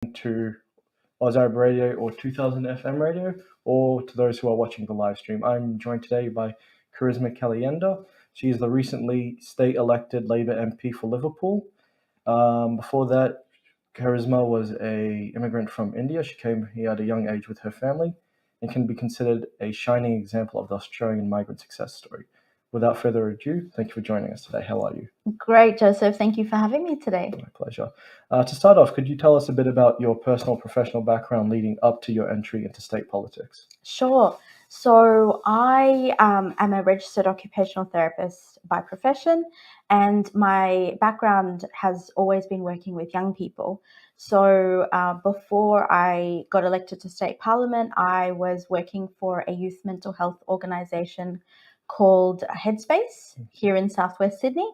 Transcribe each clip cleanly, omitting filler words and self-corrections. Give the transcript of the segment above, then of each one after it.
to Ozarb Radio or 2000 FM radio, or to those who are watching the live stream. I'm joined today by Charishma Kaliyanda. She is the recently state-elected Labour MP for Liverpool. Before that, Charisma was a immigrant from India. She came here at a young age with her family and can be considered a shining example of the Australian migrant success story. Without further ado, thank you for joining us today. How are you? Great, Joseph. Thank you for having me today. My pleasure. To start off, could you tell us a bit about your personal professional background leading up to your entry into state politics? Sure. So I am a registered occupational therapist by profession, and my background has always been working with young people. So before I got elected to state parliament, I was working for a youth mental health organisation called Headspace here in Southwest Sydney.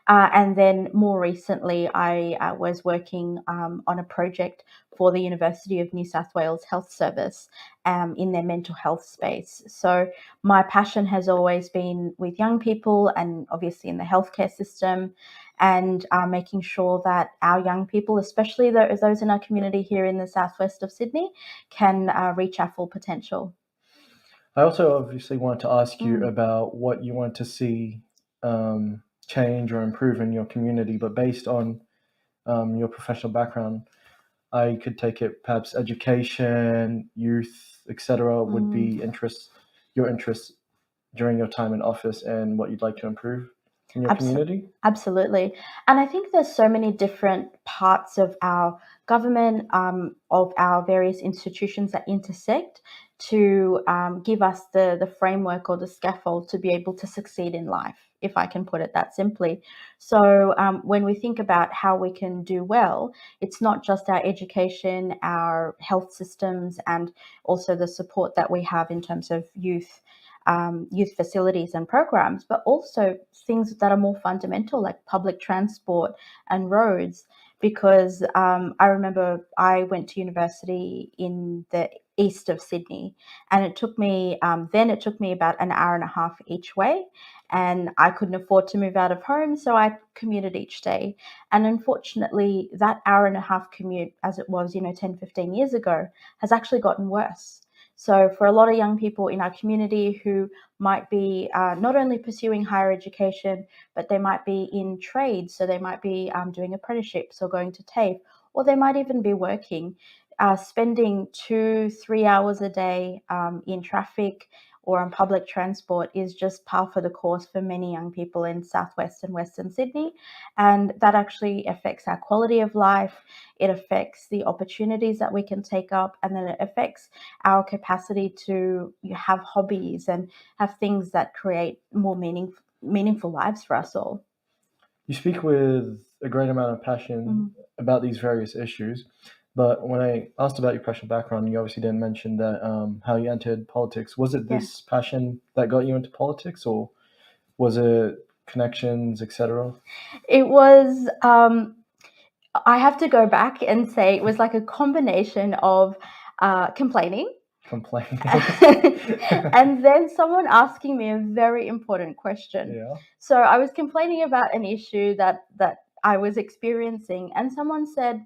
And then more recently, I was working on a project for the University of New South Wales Health Service in their mental health space. So my passion has always been with young people and obviously in the healthcare system, and making sure that our young people, especially those in our community here in the southwest of Sydney, can reach our full potential. I also obviously wanted to ask you about what you want to see change or improve in your community, but based on your professional background, I could take it perhaps education, youth, etc. would be your interests during your time in office and what you'd like to improve in your community? Absolutely. And I think there's so many different parts of our government, of our various institutions that intersect to give us the framework or the scaffold to be able to succeed in life, if I can put it that simply. So when we think about how we can do well, it's not just our education, our health systems, and also the support that we have in terms of youth facilities and programs, but also things that are more fundamental like public transport and roads. Because I remember I went to university in the east of Sydney, and it took me about an hour and a half each way, and I couldn't afford to move out of home, so I commuted each day. And unfortunately, that hour and a half commute, as it was 10, 15 years ago, has actually gotten worse. So for a lot of young people in our community who might be not only pursuing higher education, but they might be in trades. So they might be doing apprenticeships or going to TAFE, or they might even be working, spending 2-3 hours a day in traffic or on public transport is just par for the course for many young people in Southwest and Western Sydney. And that actually affects our quality of life. It affects the opportunities that we can take up, and then it affects our capacity to have hobbies and have things that create more meaningful lives for us all. You speak with a great amount of passion about these various issues, but when I asked about your professional background, you obviously didn't mention that how you entered politics. Was it this passion that got you into politics, or was it connections, etc.? It was. I have to go back and say it was like a combination of complaining. And then someone asking me a very important question. Yeah. So I was complaining about an issue that I was experiencing, and someone said,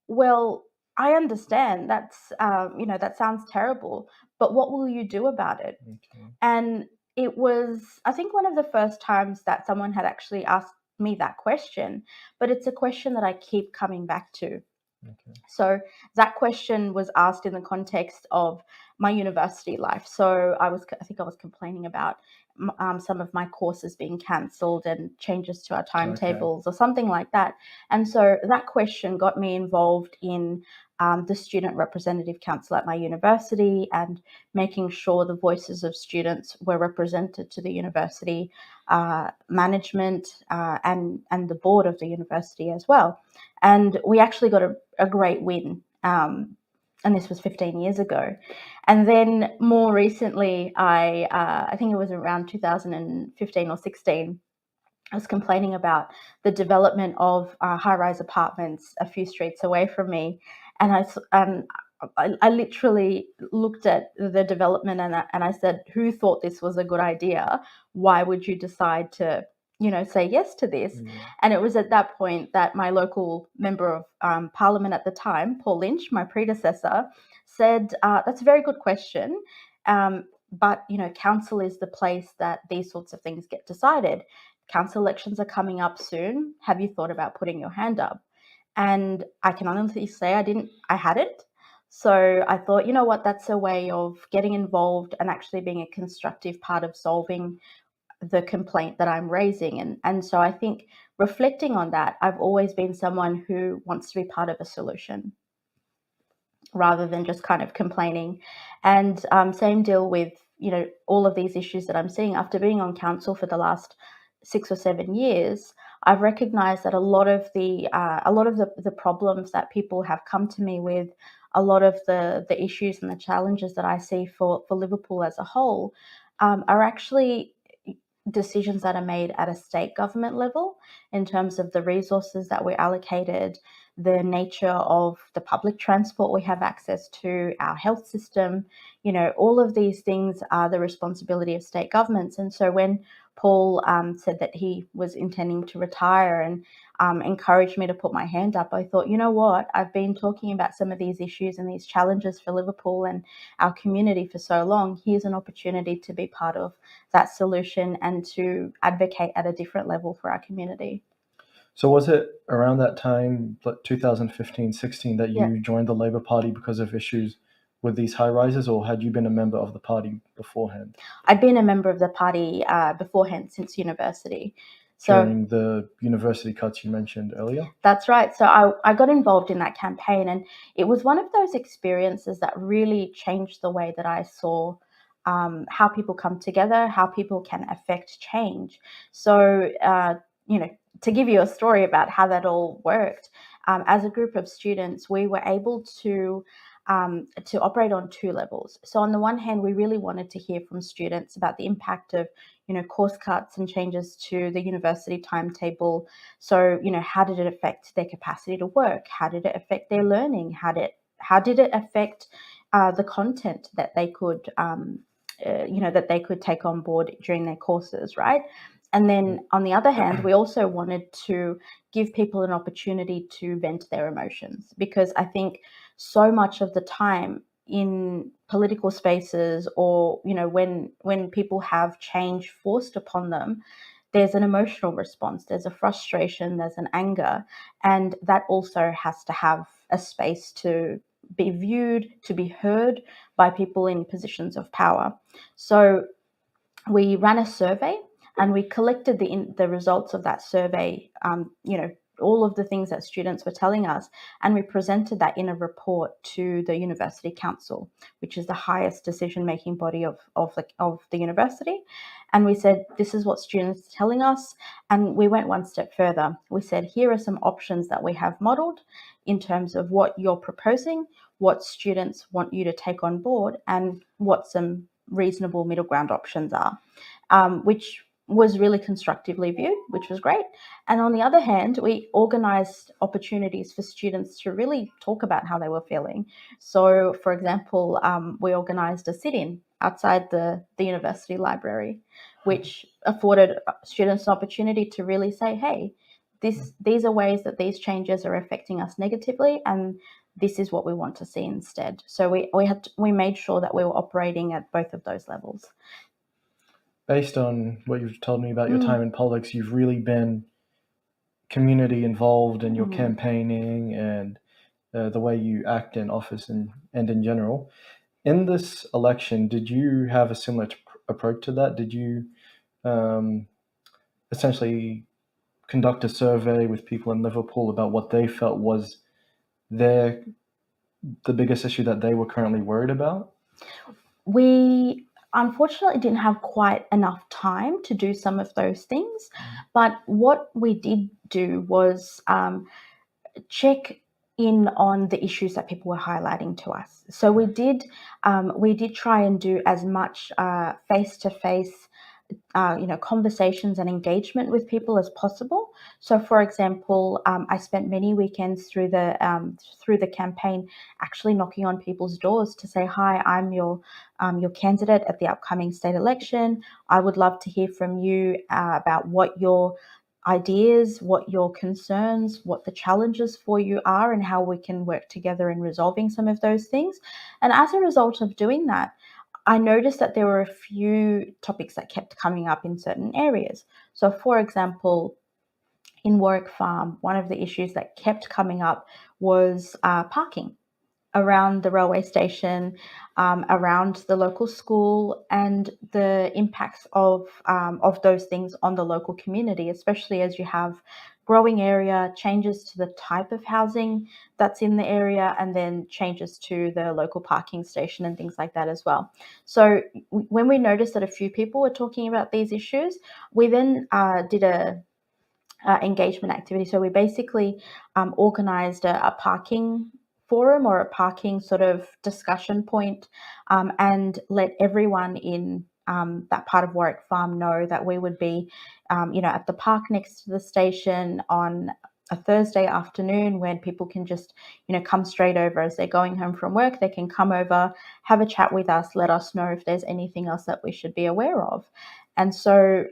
well, I understand that's that sounds terrible, but what will you do about it? Okay. And it was, I think, one of the first times that someone had actually asked me that question, but it's a question that I keep coming back to. Okay. So that question was asked in the context of my university life. So I think I was complaining about some of my courses being cancelled and changes to our timetables or something like that. And so that question got me involved in the Student Representative Council at my university and making sure the voices of students were represented to the university management and the board of the university as well. And we actually got a great win. And this was 15 years ago. And then more recently, I think it was around 2015 or 16, I was complaining about the development of high-rise apartments a few streets away from me. And I literally looked at the development and I said, who thought this was a good idea? Why would you decide to say yes to this. Mm. And it was at that point that my local member of parliament at the time, Paul Lynch, my predecessor, said, that's a very good question. But, council is the place that these sorts of things get decided. Council elections are coming up soon. Have you thought about putting your hand up? And I can honestly say I hadn't. So I thought, you know what, that's a way of getting involved and actually being a constructive part of solving the complaint that I'm raising. And so I think reflecting on that, I've always been someone who wants to be part of a solution rather than just kind of complaining. And same deal with, all of these issues that I'm seeing after being on council for the last 6 or 7 years. I've recognized that a lot of the problems that people have come to me with, a lot of the issues and the challenges that I see for Liverpool as a whole, are actually decisions that are made at a state government level in terms of the resources that we're allocated, the nature of the public transport we have access to, our health system. All of these things are the responsibility of state governments. And so when Paul said that he was intending to retire and encouraged me to put my hand up, I thought, you know what, I've been talking about some of these issues and these challenges for Liverpool and our community for so long. Here's an opportunity to be part of that solution and to advocate at a different level for our community. So was it around that time, 2015-16, that Yeah. you joined the Labour Party because of issues with these high rises, or had you been a member of the party beforehand I'd been a member of the party beforehand since university. So during the university cuts you mentioned earlier? that's right. So I got involved in that campaign, and it was one of those experiences that really changed the way that I saw how people come together, how people can affect change. So, to give you a story about how that all worked, as a group of students, we were able to operate on two levels. So, on the one hand, we really wanted to hear from students about the impact of course cuts and changes to the university timetable. So, how did it affect their capacity to work? How did it affect their learning? How did it affect the content that they could that they could take on board during their courses, right? And then on the other hand, we also wanted to give people an opportunity to vent their emotions, because I think so much of the time in political spaces, or when people have change forced upon them, there's an emotional response, there's a frustration, there's an anger, and that also has to have a space to be viewed, to be heard by people in positions of power. So we ran a survey and we collected the results of that survey, all of the things that students were telling us, and we presented that in a report to the University Council, which is the highest decision-making body of the university. And we said, this is what students are telling us. And we went one step further. We said, here are some options that we have modeled in terms of what you're proposing, what students want you to take on board, and what some reasonable middle ground options are, which was really constructively viewed, which was great. And on the other hand, we organised opportunities for students to really talk about how they were feeling. So, for example, we organised a sit-in outside the university library, which afforded students an opportunity to really say, hey, these are ways that these changes are affecting us negatively, and this is what we want to see instead. So we made sure that we were operating at both of those levels. Based on what you've told me about your time in politics, you've really been community involved in your campaigning and the way you act in office and in general. In this election, did you have a similar approach to that? Did you essentially conduct a survey with people in Liverpool about what they felt was the biggest issue that they were currently worried about? We unfortunately didn't have quite enough time to do some of those things, but what we did do was check in on the issues that people were highlighting to us. So we did try and do as much face-to-face conversations and engagement with people as possible. So, for example, I spent many weekends through the campaign actually knocking on people's doors to say, "Hi, I'm your candidate at the upcoming state election. I would love to hear from you about what your ideas, what your concerns, what the challenges for you are, and how we can work together in resolving some of those things." And as a result of doing that, I noticed that there were a few topics that kept coming up in certain areas. So, for example, in Warwick Farm, one of the issues that kept coming up was parking around the railway station, around the local school, and the impacts of those things on the local community, especially as you have growing area, changes to the type of housing that's in the area, and then changes to the local parking station and things like that as well. So when we noticed that a few people were talking about these issues, we then did a engagement activity. So we basically organized a parking forum or a parking sort of discussion point, and let everyone in that part of Warwick Farm know that we would be, at the park next to the station on a Thursday afternoon when people can just, come straight over as they're going home from work. They can come over, have a chat with us, let us know if there's anything else that we should be aware of. And so,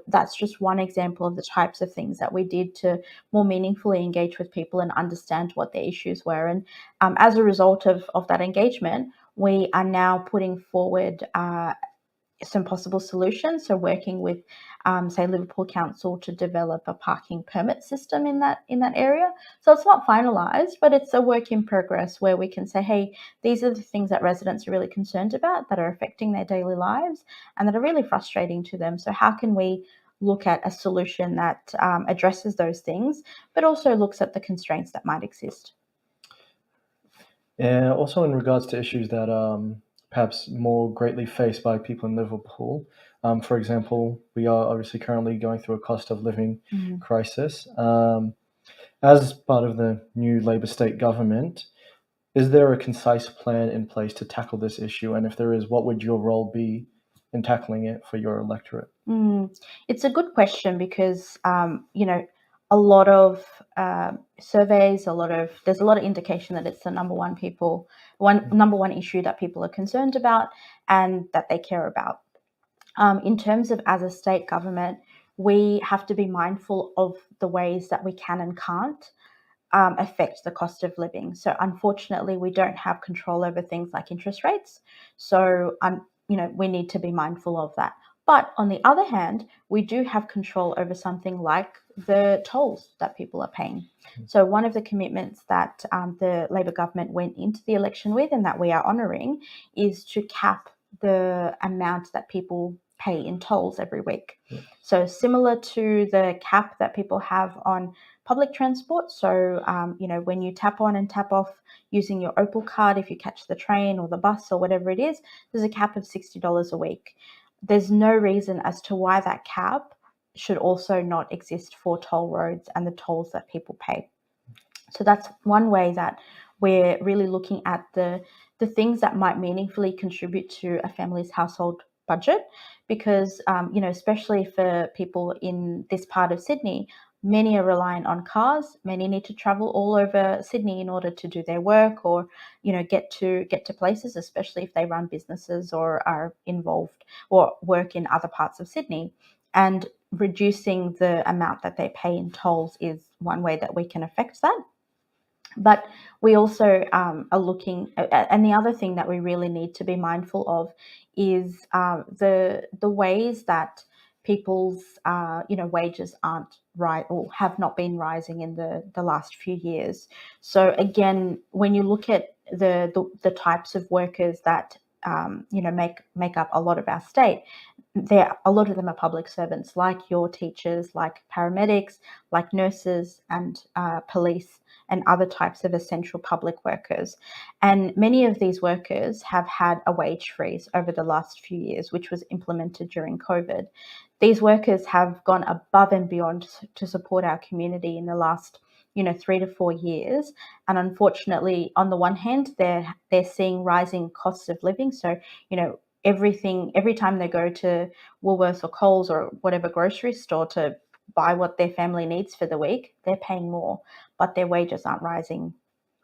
that's just one example of the types of things that we did to more meaningfully engage with people and understand what their issues were. And as a result of that engagement, we are now putting forward some possible solutions. So working with, say, Liverpool Council to develop a parking permit system in that area. So it's not finalised, but it's a work in progress where we can say, hey, these are the things that residents are really concerned about that are affecting their daily lives and that are really frustrating to them. So how can we look at a solution that addresses those things, but also looks at the constraints that might exist? And also in regards to issues that perhaps more greatly faced by people in Liverpool. For example, we are obviously currently going through a cost of living crisis. As part of the new Labour state government, is there a concise plan in place to tackle this issue? And if there is, what would your role be in tackling it for your electorate? It's a good question because, a lot of surveys, there's a lot of indication that it's the number one issue that people are concerned about and that they care about. In terms of as a state government, we have to be mindful of the ways that we can and can't affect the cost of living. So unfortunately, we don't have control over things like interest rates. So we need to be mindful of that. But on the other hand, we do have control over something like the tolls that people are paying. So one of the commitments that the Labor government went into the election with and that we are honouring is to cap the amount that people pay in tolls every week. So similar to the cap that people have on public transport. So, when you tap on and tap off using your Opal card, if you catch the train or the bus or whatever it is, there's a cap of $60 a week. There's no reason as to why that cap should also not exist for toll roads and the tolls that people pay. So that's one way that we're really looking at the things that might meaningfully contribute to a family's household budget, because especially for people in this part of Sydney, many are reliant on cars. Many need to travel all over Sydney in order to do their work or get to places, especially if they run businesses or are involved or work in other parts of Sydney. And reducing the amount that they pay in tolls is one way that we can affect that. But we also are looking, and the other thing that we really need to be mindful of is the ways that people's wages aren't right or have not been rising in the last few years. So again, when you look at the types of workers that make up a lot of our state, a lot of them are public servants, like your teachers, like paramedics, like nurses, and police, and other types of essential public workers. And many of these workers have had a wage freeze over the last few years, which was implemented during COVID. These workers have gone above and beyond to support our community in the last 3 to 4 years. And unfortunately, on the one hand, they're seeing rising costs of living. So, every time they go to Woolworths or Coles or whatever grocery store to buy what their family needs for the week, they're paying more, but their wages aren't rising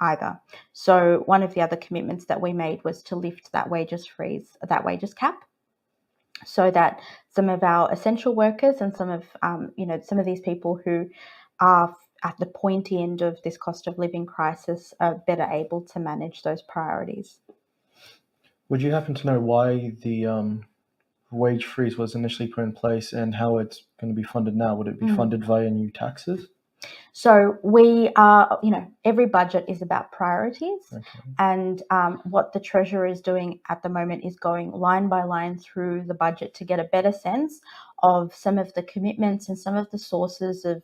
either. So one of the other commitments that we made was to lift that wages cap, so that some of our essential workers and some of these people who are at the pointy end of this cost of living crisis are better able to manage those priorities. Would you happen to know why the wage freeze was initially put in place and how it's going to be funded now? Would it be funded via new taxes? So we are, every budget is about priorities. Okay. And what the Treasurer is doing at the moment is going line by line through the budget to get a better sense of some of the commitments and some of the sources of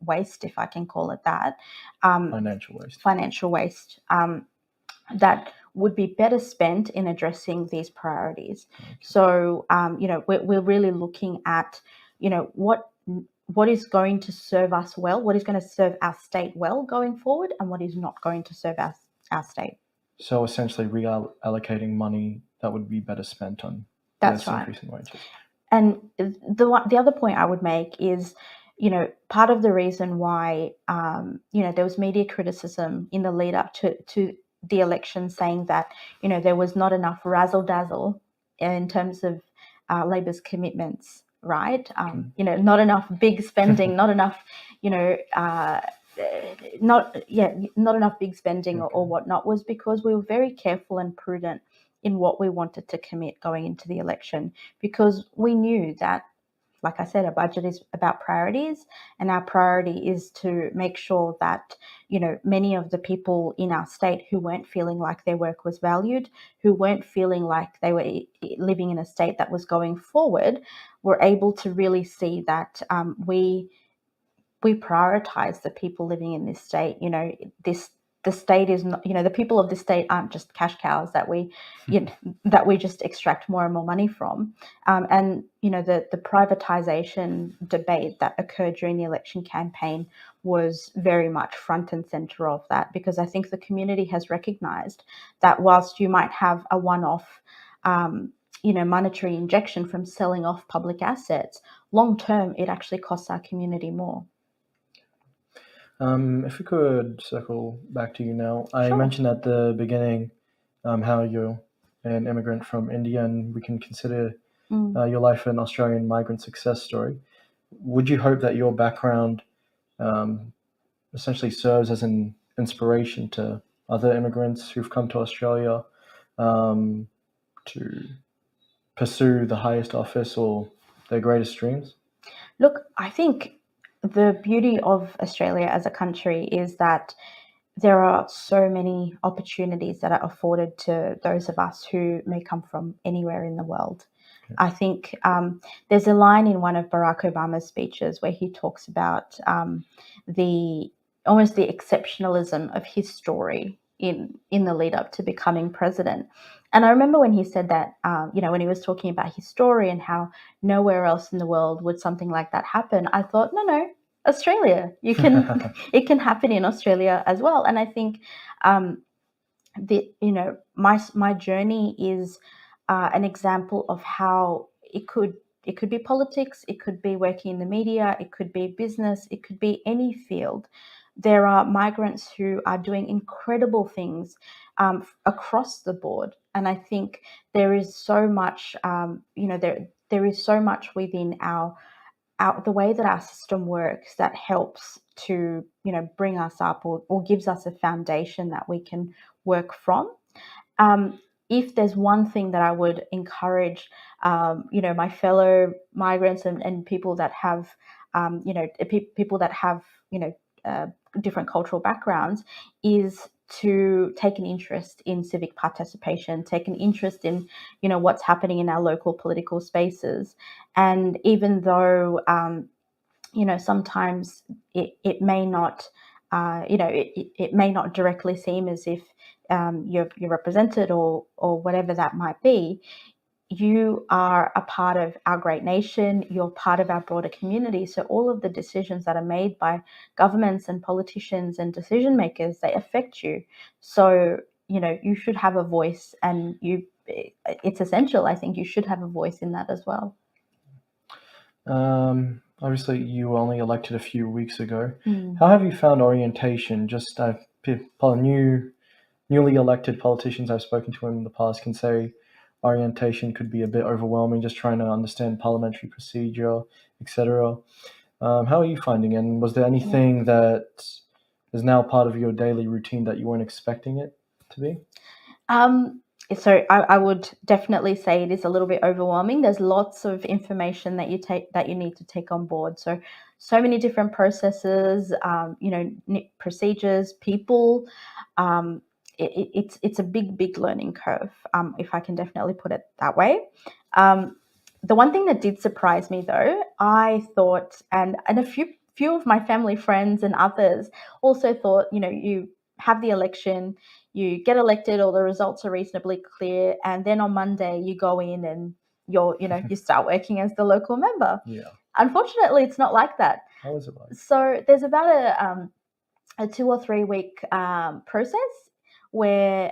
waste, if I can call it that. Financial waste that would be better spent in addressing these priorities. Okay. So, we're really looking at, what is going to serve us well, what is going to serve our state well going forward, and what is not going to serve our state. So essentially reallocating money that would be better spent on That's right. increasing wages. And the other point I would make is, part of the reason why, there was media criticism in the lead up to the election saying that, there was not enough razzle-dazzle in terms of Labor's commitments, right? Not enough big spending, not enough, not enough big spending or whatnot, was because we were very careful and prudent in what we wanted to commit going into the election, because we knew that, like I said, a budget is about priorities, and our priority is to make sure that, many of the people in our state who weren't feeling like their work was valued, who weren't feeling like they were living in a state that was going forward, were able to really see that we prioritize the people living in this state. The state is not, the people of this state aren't just cash cows that we just extract more and more money from. And the privatization debate that occurred during the election campaign was very much front and center of that, because I think the community has recognized that whilst you might have a one-off monetary injection from selling off public assets, long term it actually costs our community more. If we could circle back to you now, I Sure. mentioned at the beginning how you're an immigrant from India, and we can consider your life an Australian migrant success story. Would you hope that your background essentially serves as an inspiration to other immigrants who've come to Australia to pursue the highest office or their greatest dreams? Look, I think the beauty of Australia as a country is that there are so many opportunities that are afforded to those of us who may come from anywhere in the world. Okay. I think there's a line in one of Barack Obama's speeches where he talks about the exceptionalism of his story in the lead up to becoming president. And I remember when he said that, when he was talking about his story and how nowhere else in the world would something like that happen, I thought, no, Australia, it can happen in Australia as well. And I think my journey is an example of how it could be politics, it could be working in the media, it could be business, it could be any field. There are migrants who are doing incredible things across the board, and I think there is so much, there is so much within the way that our system works that helps to bring us up or gives us a foundation that we can work from. If there's one thing that I would encourage, my fellow migrants and people that have, people that have, different cultural backgrounds, is to take an interest in civic participation, take an interest in, what's happening in our local political spaces. And even though, sometimes it may not, it may not directly seem as if you're represented or whatever that might be, you are a part of our great nation, you're part of our broader community. So all of the decisions that are made by governments and politicians and decision makers, they affect you. So, you should have a voice, and you it's essential. I think you should have a voice in that as well. Obviously, you were only elected a few weeks ago. Mm. How have you found orientation? Just newly elected politicians I've spoken to in the past can say orientation could be a bit overwhelming, just trying to understand parliamentary procedure, etc. How are you finding it? And was there anything that is now part of your daily routine that you weren't expecting it to be? Um, so I would definitely say it is a little bit overwhelming. There's lots of information that you need to take on board. So many different processes, procedures, people. Um, it's a big learning curve, if I can definitely put it that way. Um, the one thing that did surprise me, though, I thought, and a few of my family friends and others also thought, you have the election, you get elected, or the results are reasonably clear, and then on Monday you go in and you start working as the local member. Yeah. Unfortunately, it's not like that. How is it like? So there's about a 2 or 3 week process where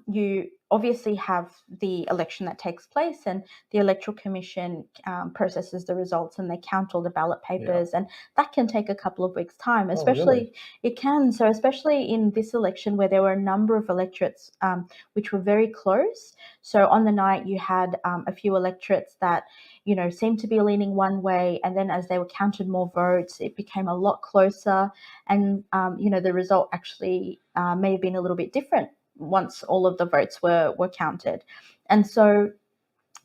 you obviously have the election that takes place, and the electoral commission processes the results, and they count all the ballot papers, and that can take a couple of weeks time, especially really? it can. So especially in this election where there were a number of electorates which were very close. So on the night you had a few electorates that seemed to be leaning one way, and then as they were counted more votes, it became a lot closer, and the result actually may have been a little bit different once all of the votes were counted. And so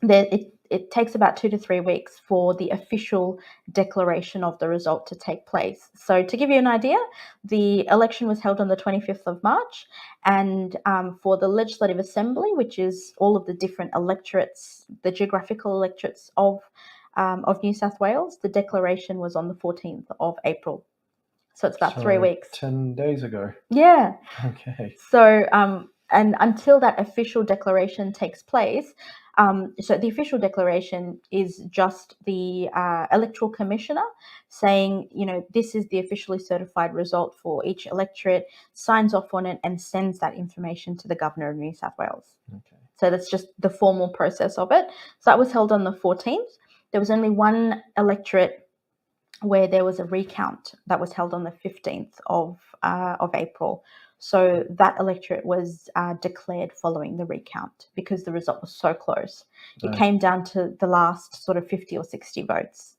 it takes about 2 to 3 weeks for the official declaration of the result to take place. So to give you an idea, the election was held on the 25th of March, and for the Legislative Assembly, which is all of the different electorates, the geographical electorates of New South Wales, the declaration was on the 14th of April. So it's about 3 weeks. 10 days ago. Yeah. Okay. So, and until that official declaration takes place, so the official declaration is just the electoral commissioner saying, this is the officially certified result for each electorate, signs off on it, and sends that information to the Governor of New South Wales. Okay. So that's just the formal process of it. So that was held on the 14th. There was only one electorate where there was a recount that was held on the 15th of April. So that electorate was declared following the recount because the result was so close. It came down to the last sort of 50 or 60 votes.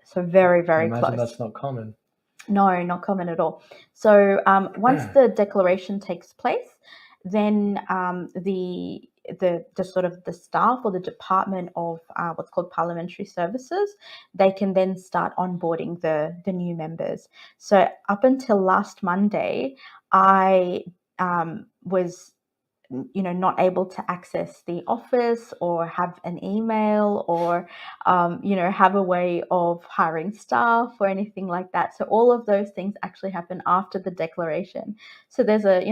So very, very close. I imagine that's not common. No, not common at all. So once the declaration takes place, then the sort of the staff or the department of what's called parliamentary services, they can then start onboarding the new members. So up until last Monday, I was not able to access the office or have an email or have a way of hiring staff or anything like that. So all of those things actually happen after the declaration. So there's a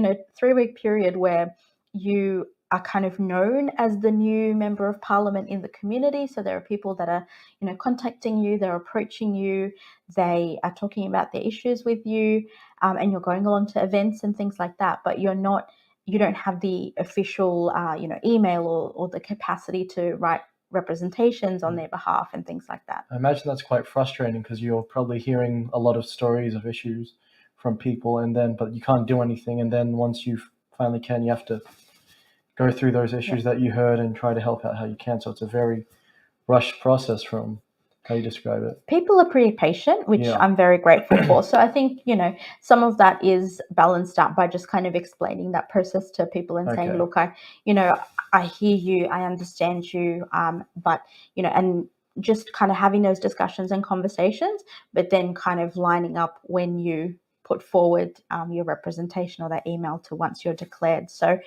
3-week period where you are kind of known as the new member of parliament in the community. So there are people that are contacting you, they're approaching you, they are talking about their issues with you, and you're going along to events and things like that, but you don't have the official email or the capacity to write representations on their behalf and things like that. I imagine that's quite frustrating because you're probably hearing a lot of stories of issues from people, but you can't do anything, and then once you finally can, you have to go through those issues that you heard and try to help out how you can. So it's a very rushed process from how you describe it. People are pretty patient, which I'm very grateful for. So I think, some of that is balanced out by just kind of explaining that process to people and saying, look, I hear you, I understand you, but, and just kind of having those discussions and conversations, but then kind of lining up when you put forward your representation or that email to once you're declared. So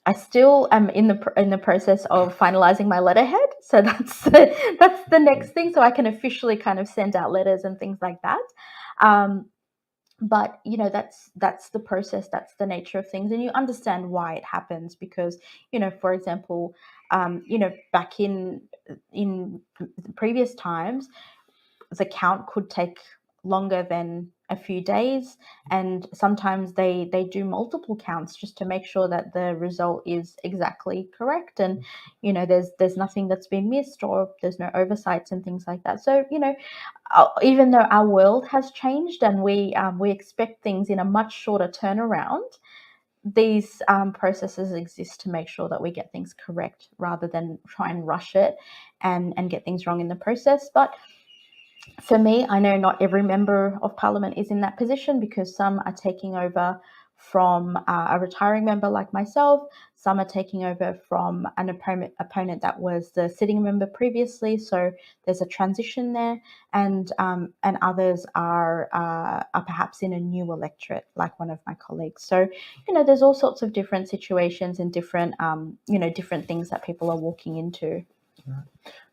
I still am in the process of finalizing my letterhead, so that's the next thing. So I can officially kind of send out letters and things like that. But that's the process. That's the nature of things, and you understand why it happens because for example, back in previous times, the count could take longer than a few days, and sometimes they do multiple counts just to make sure that the result is exactly correct, and there's nothing that's been missed, or there's no oversights and things like that. So even though our world has changed and we expect things in a much shorter turnaround, these processes exist to make sure that we get things correct rather than try and rush it and get things wrong in the process. But for me, I know not every member of parliament is in that position, because some are taking over from a retiring member like myself. Some are taking over from an opponent that was the sitting member previously. So there's a transition there, and others are perhaps in a new electorate, like one of my colleagues. So there's all sorts of different situations and different different things that people are walking into.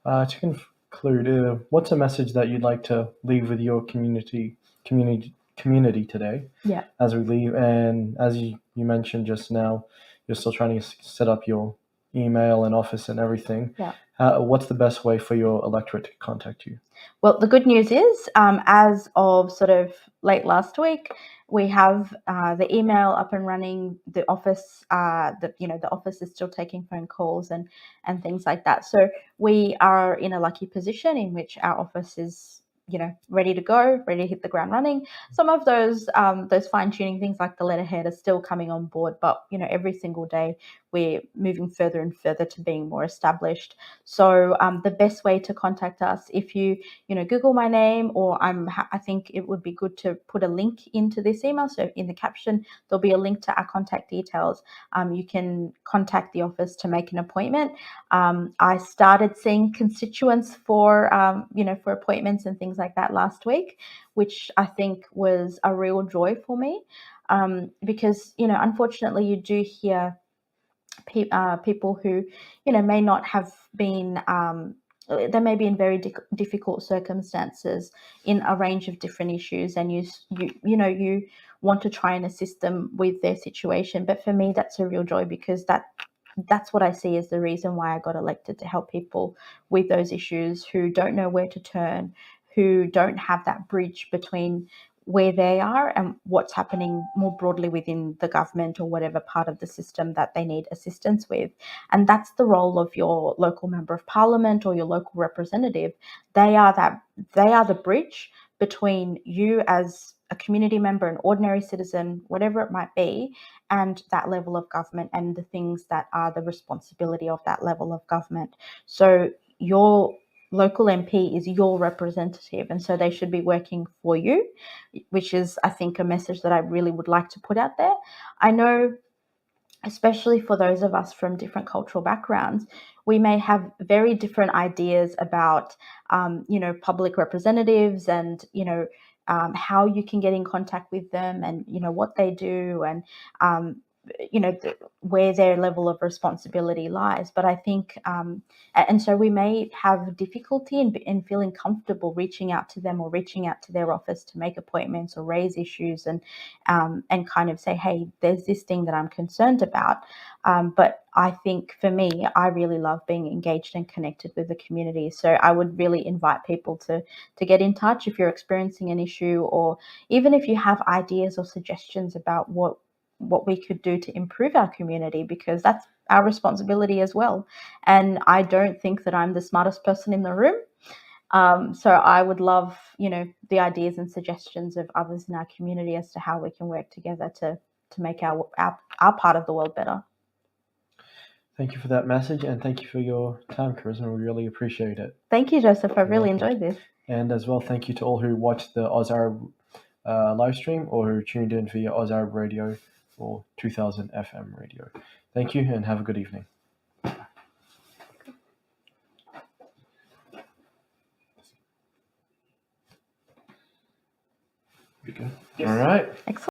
To conclude, what's a message that you'd like to leave with your community today? Yeah. As we leave, and as you mentioned just now, you're still trying to set up your email and office and everything. Yeah. What's the best way for your electorate to contact you? Well, the good news is, as of sort of late last week, we have the email up and running. The office, the office is still taking phone calls and things like that. So we are in a lucky position in which our office is ready to go, ready to hit the ground running. Some of those fine tuning things like the letterhead are still coming on board, but every single day we're moving further and further to being more established. So the best way to contact us, if you Google my name, or I think it would be good to put a link into this email. So in the caption, there'll be a link to our contact details. You can contact the office to make an appointment. I started seeing constituents for for appointments and things like that last week, which I think was a real joy for me, because unfortunately you do hear people who may not have been they may be in very difficult circumstances in a range of different issues, and you want to try and assist them with their situation. But for me, that's a real joy, because that's what I see as the reason why I got elected, to help people with those issues who don't know where to turn, who don't have that bridge between where they are and what's happening more broadly within the government or whatever part of the system that they need assistance with. And that's the role of your local member of parliament or your local representative. They are the bridge between you as a community member, an ordinary citizen, whatever it might be, and that level of government and the things that are the responsibility of that level of government. So your local MP is your representative, and so they should be working for you, which is, I think, a message that I really would like to put out there. I know, especially for those of us from different cultural backgrounds, we may have very different ideas about, public representatives, and, how you can get in contact with them, and, what they do, and, where their level of responsibility lies. But I think, and so we may have difficulty in feeling comfortable reaching out to them or reaching out to their office to make appointments or raise issues, and kind of say, hey, there's this thing that I'm concerned about. But I think for me, I really love being engaged and connected with the community. So I would really invite people to get in touch if you're experiencing an issue, or even if you have ideas or suggestions about what we could do to improve our community, because that's our responsibility as well. And I don't think that I'm the smartest person in the room. So I would love, the ideas and suggestions of others in our community as to how we can work together to make our part of the world better. Thank you for that message, and thank you for your time, Charisma. We really appreciate it. Thank you, Joseph. I really enjoyed this. And as well, thank you to all who watched the AusArab live stream, or who tuned in via AusArab Radio or 2000 FM radio. Thank you, and have a good evening. All right. Excellent.